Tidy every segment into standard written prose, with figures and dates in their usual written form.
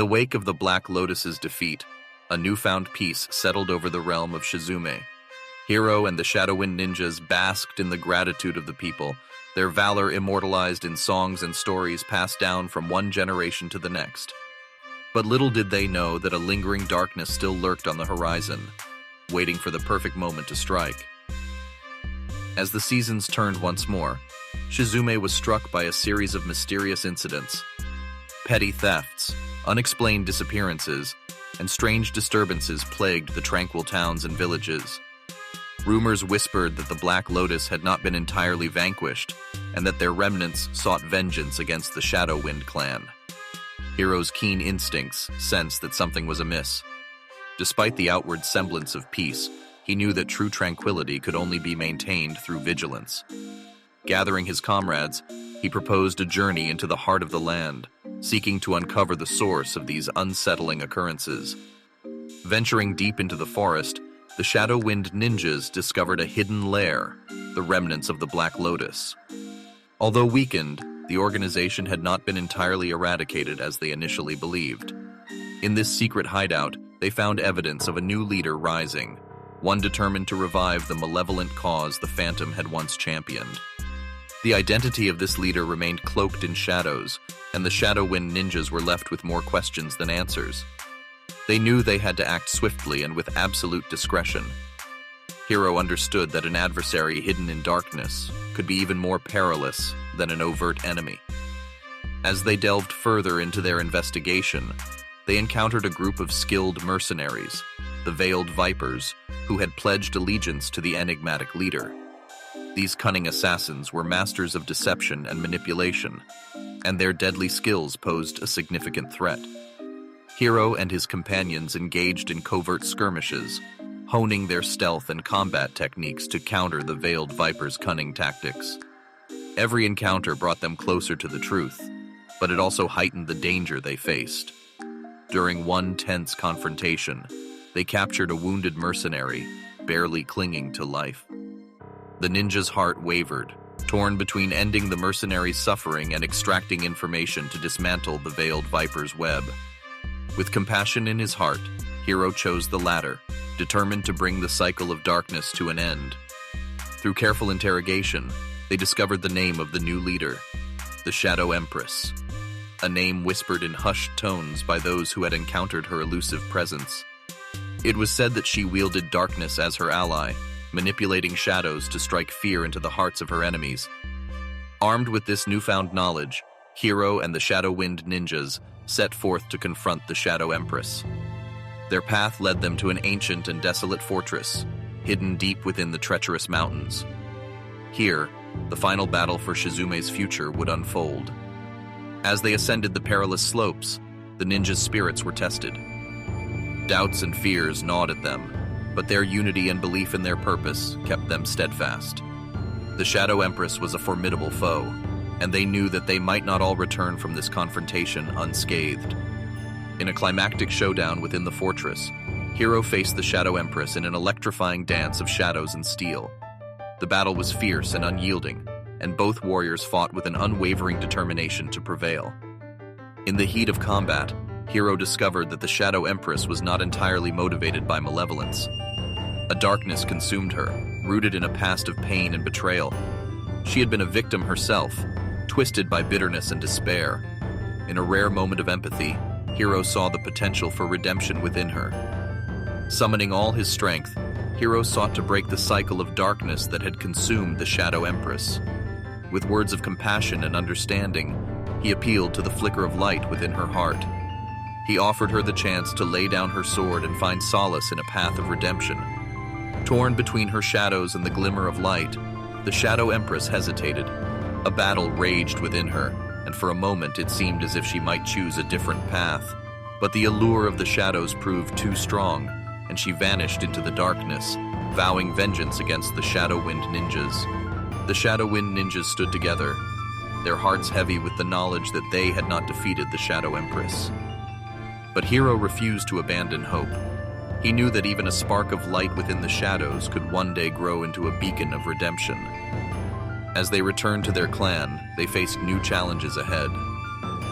the wake of the Black Lotus's defeat, a newfound peace settled over the realm of Shizume. Hiro and the Shadowwind Ninjas basked in the gratitude of the people, their valor immortalized in songs and stories passed down from one generation to the next. But little did they know that a lingering darkness still lurked on the horizon, waiting for the perfect moment to strike. As the seasons turned once more, Shizume was struck by a series of mysterious incidents. Petty thefts, unexplained disappearances, and strange disturbances plagued the tranquil towns and villages. Rumors whispered that the Black Lotus had not been entirely vanquished, and that their remnants sought vengeance against the Shadowwind Clan. Hiro's keen instincts sensed that something was amiss. Despite the outward semblance of peace, he knew that true tranquility could only be maintained through vigilance. Gathering his comrades, he proposed a journey into the heart of the land, seeking to uncover the source of these unsettling occurrences. Venturing deep into the forest, the Shadowwind Ninjas discovered a hidden lair, the remnants of the Black Lotus. Although weakened, the organization had not been entirely eradicated as they initially believed. In this secret hideout, they found evidence of a new leader rising, one determined to revive the malevolent cause the Phantom had once championed. The identity of this leader remained cloaked in shadows, and the Shadowwind Ninjas were left with more questions than answers. They knew they had to act swiftly and with absolute discretion. Hiro understood that an adversary hidden in darkness could be even more perilous than an overt enemy. As they delved further into their investigation, they encountered a group of skilled mercenaries, the Veiled Vipers, who had pledged allegiance to the enigmatic leader. These cunning assassins were masters of deception and manipulation, and their deadly skills posed a significant threat. Hiro and his companions engaged in covert skirmishes, honing their stealth and combat techniques to counter the Veiled Vipers' cunning tactics. Every encounter brought them closer to the truth, but it also heightened the danger they faced. During one tense confrontation, they captured a wounded mercenary, barely clinging to life. The ninja's heart wavered, torn between ending the mercenary's suffering and extracting information to dismantle the Veiled Viper's web. With compassion in his heart, Hiro chose the latter, determined to bring the cycle of darkness to an end. Through careful interrogation, they discovered the name of the new leader, the Shadow Empress, a name whispered in hushed tones by those who had encountered her elusive presence. It was said that she wielded darkness as her ally, manipulating shadows to strike fear into the hearts of her enemies. Armed with this newfound knowledge, Hiro and the Shadowwind Ninjas set forth to confront the Shadow Empress. Their path led them to an ancient and desolate fortress, hidden deep within the treacherous mountains. Here, the final battle for Shizume's future would unfold. As they ascended the perilous slopes, the ninjas' spirits were tested. Doubts and fears gnawed at them, but their unity and belief in their purpose kept them steadfast. The Shadow Empress was a formidable foe, and they knew that they might not all return from this confrontation unscathed. In a climactic showdown within the fortress, Hiro faced the Shadow Empress in an electrifying dance of shadows and steel. The battle was fierce and unyielding, and both warriors fought with an unwavering determination to prevail. In the heat of combat, Hiro discovered that the Shadow Empress was not entirely motivated by malevolence. A darkness consumed her, rooted in a past of pain and betrayal. She had been a victim herself, twisted by bitterness and despair. In a rare moment of empathy, Hiro saw the potential for redemption within her. Summoning all his strength, Hiro sought to break the cycle of darkness that had consumed the Shadow Empress. With words of compassion and understanding, he appealed to the flicker of light within her heart. He offered her the chance to lay down her sword and find solace in a path of redemption. Torn between her shadows and the glimmer of light, the Shadow Empress hesitated. A battle raged within her, and for a moment it seemed as if she might choose a different path. But the allure of the shadows proved too strong, and she vanished into the darkness, vowing vengeance against the Shadowwind Ninjas. The Shadowwind Ninjas stood together, their hearts heavy with the knowledge that they had not defeated the Shadow Empress. But Hiro refused to abandon hope. He knew that even a spark of light within the shadows could one day grow into a beacon of redemption. As they returned to their clan, they faced new challenges ahead.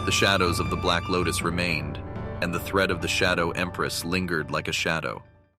The shadows of the Black Lotus remained, and the threat of the Shadow Empress lingered like a shadow.